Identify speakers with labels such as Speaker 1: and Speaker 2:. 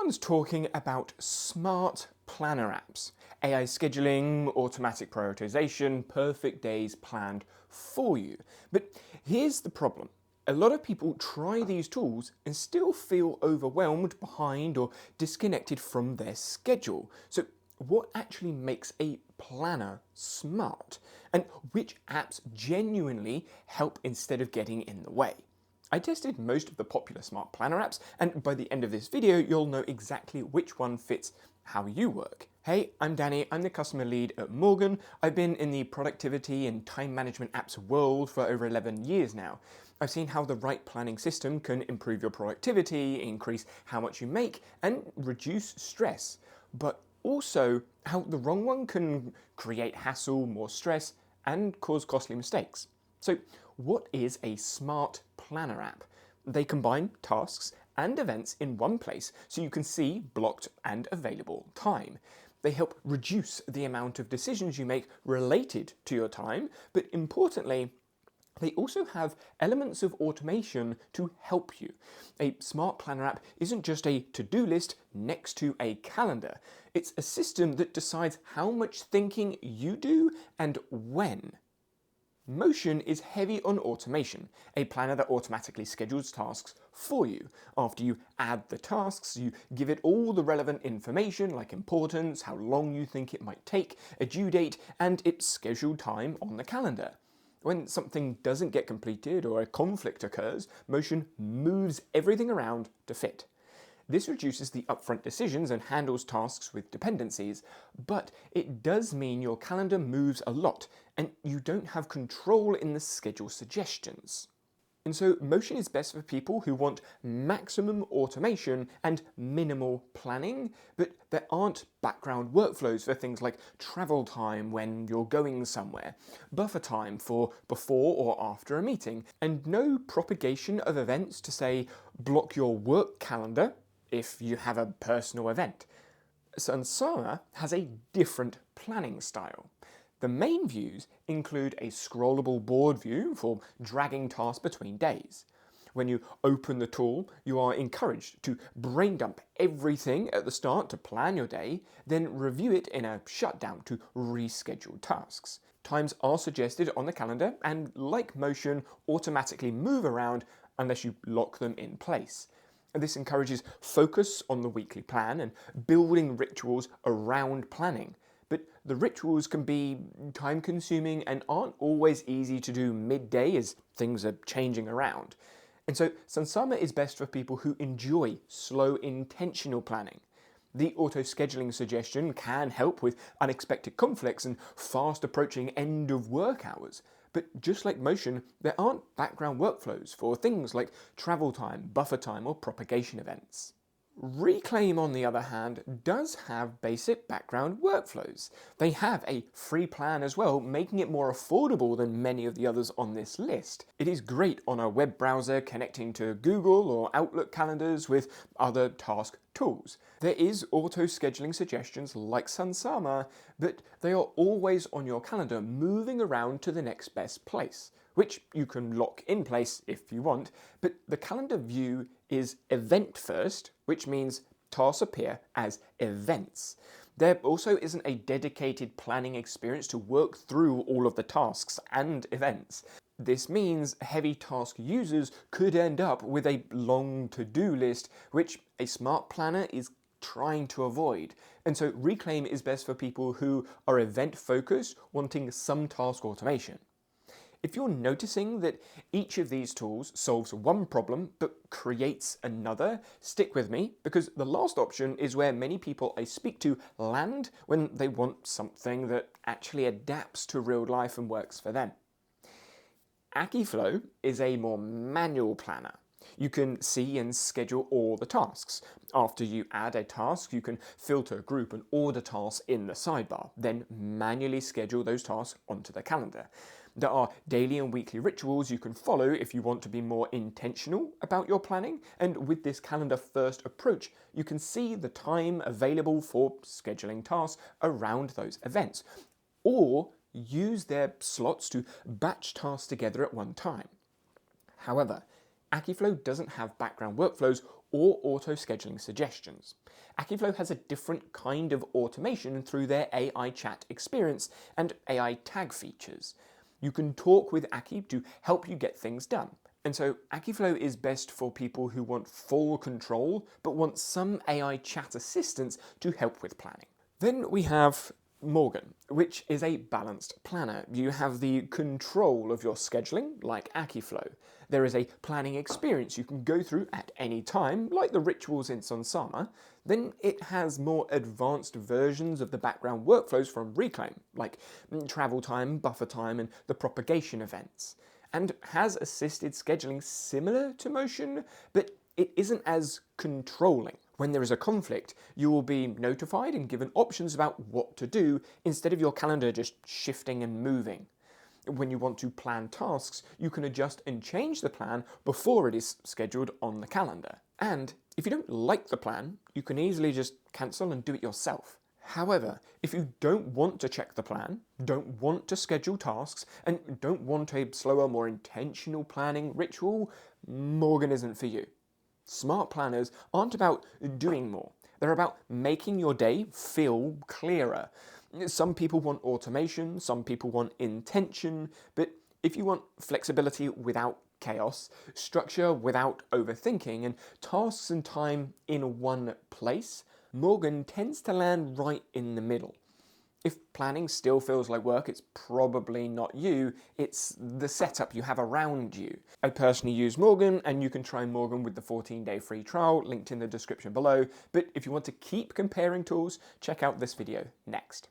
Speaker 1: Everyone's talking about smart planner apps, AI scheduling, automatic prioritization, perfect days planned for you. But here's the problem. A lot of people try these tools and still feel overwhelmed, behind, or disconnected from their schedule. So what actually makes a planner smart? And which apps genuinely help instead of getting in the way? I tested most of the popular smart planner apps, and by the end of this video, you'll know exactly which one fits how you work. Hey, I'm Danny, I'm the customer lead at Morgen. I've been in the productivity and time management apps world for over 11 years now. I've seen how the right planning system can improve your productivity, increase how much you make, and reduce stress. But also how the wrong one can create hassle, more stress, and cause costly mistakes. So what is a smart planner app? They combine tasks and events in one place so you can see blocked and available time. They help reduce the amount of decisions you make related to your time, but importantly, they also have elements of automation to help you. A smart planner app isn't just a to-do list next to a calendar. It's a system that decides how much thinking you do and when. Motion is heavy on automation, a planner that automatically schedules tasks for you. After you add the tasks, you give it all the relevant information like importance, how long you think it might take, a due date, and its scheduled time on the calendar. When something doesn't get completed or a conflict occurs, Motion moves everything around to fit. This reduces the upfront decisions and handles tasks with dependencies, but it does mean your calendar moves a lot and you don't have control in the schedule suggestions. And so Motion is best for people who want maximum automation and minimal planning, but there aren't background workflows for things like travel time when you're going somewhere, buffer time for before or after a meeting, and no propagation of events to say block your work calendar if you have a personal event. Sunsama has a different planning style. The main views include a scrollable board view for dragging tasks between days. When you open the tool, you are encouraged to brain dump everything at the start to plan your day, then review it in a shutdown to reschedule tasks. Times are suggested on the calendar and, like Motion, automatically move around unless you lock them in place. This encourages focus on the weekly plan and building rituals around planning. But the rituals can be time-consuming and aren't always easy to do midday as things are changing around. And so Sunsama is best for people who enjoy slow, intentional planning. The auto-scheduling suggestion can help with unexpected conflicts and fast-approaching end-of-work hours. But just like Motion, there aren't background workflows for things like travel time, buffer time, or propagation events. Reclaim, on the other hand, does have basic background workflows. They have a free plan as well, making it more affordable than many of the others on this list. It is great on a web browser connecting to Google or Outlook calendars with other task tools. There is auto-scheduling suggestions like Sunsama, but they are always on your calendar, moving around to the next best place, which you can lock in place if you want, but the calendar view is event first, which means tasks appear as events. There also isn't a dedicated planning experience to work through all of the tasks and events. This means heavy task users could end up with a long to-do list, which a smart planner is trying to avoid. And so Reclaim is best for people who are event-focused, wanting some task automation. If you're noticing that each of these tools solves one problem but creates another, stick with me, because the last option is where many people I speak to land when they want something that actually adapts to real life and works for them. Akiflow is a more manual planner. You can see and schedule all the tasks. After you add a task, you can filter, group, and order tasks in the sidebar, then manually schedule those tasks onto the calendar. There are daily and weekly rituals you can follow if you want to be more intentional about your planning, and with this calendar-first approach, you can see the time available for scheduling tasks around those events, or use their slots to batch tasks together at one time. However, Akiflow doesn't have background workflows or auto-scheduling suggestions. Akiflow has a different kind of automation through their AI chat experience and AI tag features. You can talk with Aki to help you get things done. And so Akiflow is best for people who want full control but want some AI chat assistance to help with planning. Then we have Morgen, which is a balanced planner. You have the control of your scheduling, like Akiflow. There is a planning experience you can go through at any time, like the rituals in Sunsama. Then it has more advanced versions of the background workflows from Reclaim, like travel time, buffer time, and the propagation events. And has assisted scheduling similar to Motion, but it isn't as controlling. When there is a conflict, you will be notified and given options about what to do instead of your calendar just shifting and moving. When you want to plan tasks, you can adjust and change the plan before it is scheduled on the calendar. And if you don't like the plan, you can easily just cancel and do it yourself. However, if you don't want to check the plan, don't want to schedule tasks, and don't want a slower, more intentional planning ritual, Morgen isn't for you. Smart planners aren't about doing more. They're about making your day feel clearer. Some people want automation, some people want intention, but if you want flexibility without chaos, structure without overthinking, and tasks and time in one place, Morgen tends to land right in the middle. If planning still feels like work, it's probably not you, it's the setup you have around you. I personally use Morgen, and you can try Morgen with the 14-day free trial, linked in the description below, but if you want to keep comparing tools, check out this video next.